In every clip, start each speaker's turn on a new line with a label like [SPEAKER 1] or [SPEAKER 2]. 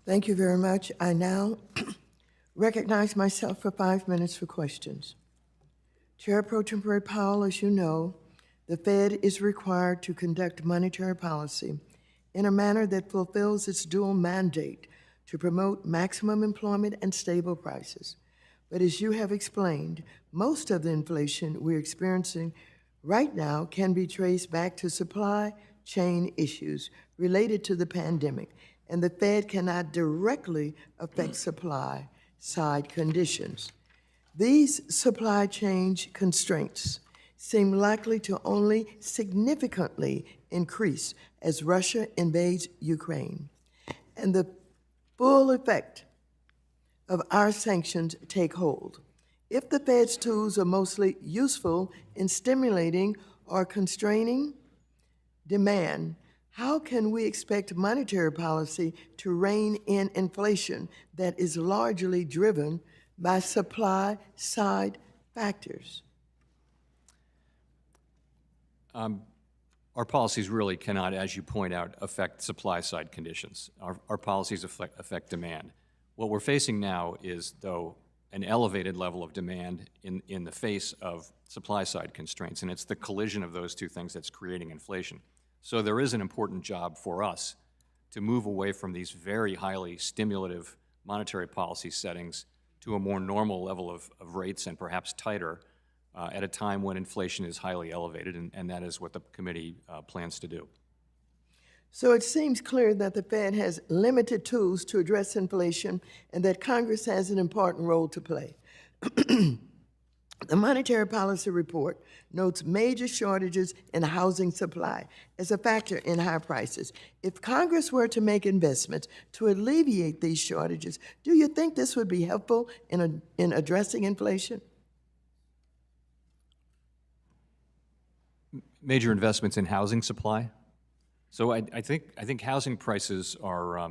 [SPEAKER 1] Thank you very much. I now recognize myself for 5 minutes for questions. Chair Pro Tempore Powell, as you know, the Fed is required to conduct monetary policy in a manner that fulfills its dual mandate to promote maximum employment and stable prices. But as you have explained, most of the inflation we're experiencing right now can be traced back to supply chain issues related to the pandemic, and the Fed cannot directly affect supply side conditions. These supply chain constraints seem likely to only significantly increase as Russia invades Ukraine, and the full effect of our sanctions take hold. If the Fed's tools are mostly useful in stimulating or constraining demand, how can we expect monetary policy to rein in inflation that is largely driven by supply side factors?
[SPEAKER 2] Our policies really cannot, as you point out, affect supply side conditions. Our policies affect demand. What we're facing now is, though, an elevated level of demand in the face of supply side constraints, and it's the collision of those two things that's creating inflation. So there is an important job for us to move away from these very highly stimulative monetary policy settings to a more normal level of rates and perhaps tighter at a time when inflation is highly elevated, and that is what the committee plans to do.
[SPEAKER 1] So it seems clear that the Fed has limited tools to address inflation and that Congress has an important role to play. The Monetary Policy Report notes major shortages in housing supply as a factor in high prices. If Congress were to make investments to alleviate these shortages, do you think this would be helpful in addressing inflation?
[SPEAKER 2] Major investments in housing supply. So I think housing prices are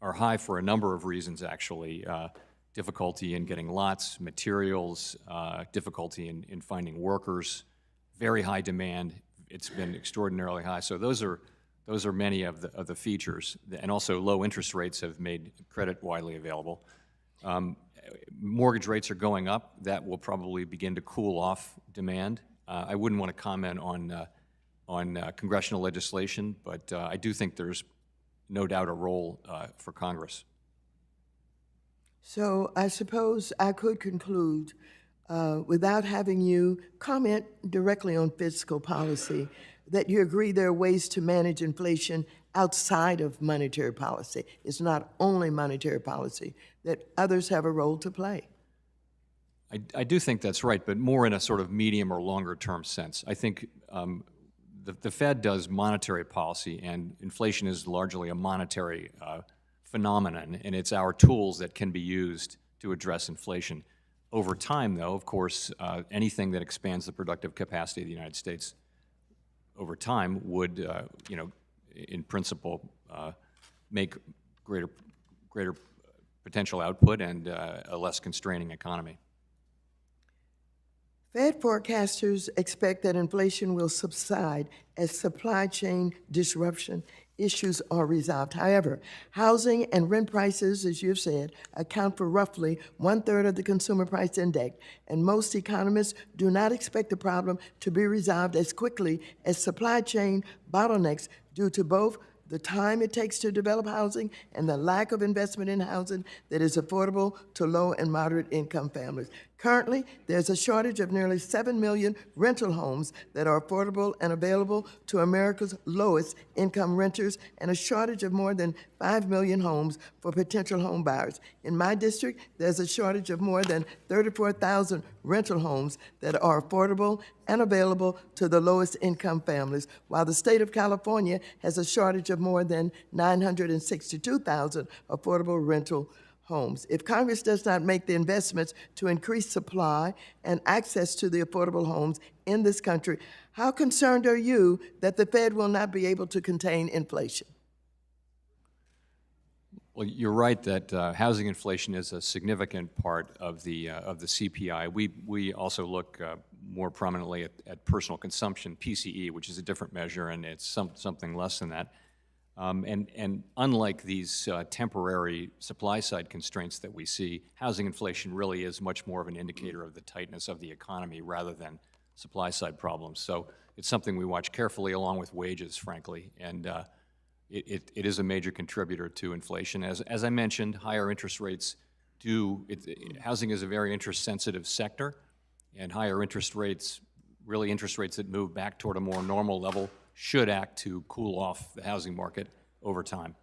[SPEAKER 2] high for a number of reasons, actually. Difficulty in getting lots, materials, difficulty in finding workers, very high demand. It's been extraordinarily high. So those are many of the features, and also low interest rates have made credit widely available. Mortgage rates are going up. That will probably begin to cool off demand. I wouldn't want to comment on congressional legislation, but I do think there's no doubt a role for Congress.
[SPEAKER 1] So I suppose I could conclude, without having you comment directly on fiscal policy, that you agree there are ways to manage inflation outside of monetary policy. It's not only monetary policy, that others have a role to play.
[SPEAKER 2] I do think that's right, but more in a sort of medium or longer term sense. I think the Fed does monetary policy, and inflation is largely a monetary phenomenon, and it's our tools that can be used to address inflation. Over time, though, of course, anything that expands the productive capacity of the United States over time would, in principle, make greater potential output and a less constraining economy.
[SPEAKER 1] Fed forecasters expect that inflation will subside as supply chain disruption issues are resolved. However, housing and rent prices, as you've said, account for roughly 1/3 of the consumer price index, and most economists do not expect the problem to be resolved as quickly as supply chain bottlenecks due to both the time it takes to develop housing and the lack of investment in housing that is affordable to low and moderate income families. Currently, there's a shortage of nearly 7 million rental homes that are affordable and available to America's lowest income renters, and a shortage of more than 5 million homes for potential home buyers. In my district, there's a shortage of more than 34,000 rental homes that are affordable and available to the lowest income families, while the state of California has a shortage of more than 962,000 affordable rental homes. If Congress does not make the investments to increase supply and access to the affordable homes in this country, how concerned are you that the Fed will not be able to contain inflation?
[SPEAKER 2] Well, you're right that housing inflation is a significant part of the CPI. We also look more prominently at personal consumption, PCE, which is a different measure, and it's something less than that. And unlike these temporary supply-side constraints that we see, housing inflation really is much more of an indicator of the tightness of the economy rather than supply-side problems. So it's something we watch carefully, along with wages, frankly, and it is a major contributor to inflation. As I mentioned, higher interest rates housing is a very interest-sensitive sector, and higher interest rates, really interest rates that move back toward a more normal level, should act to cool off the housing market over time.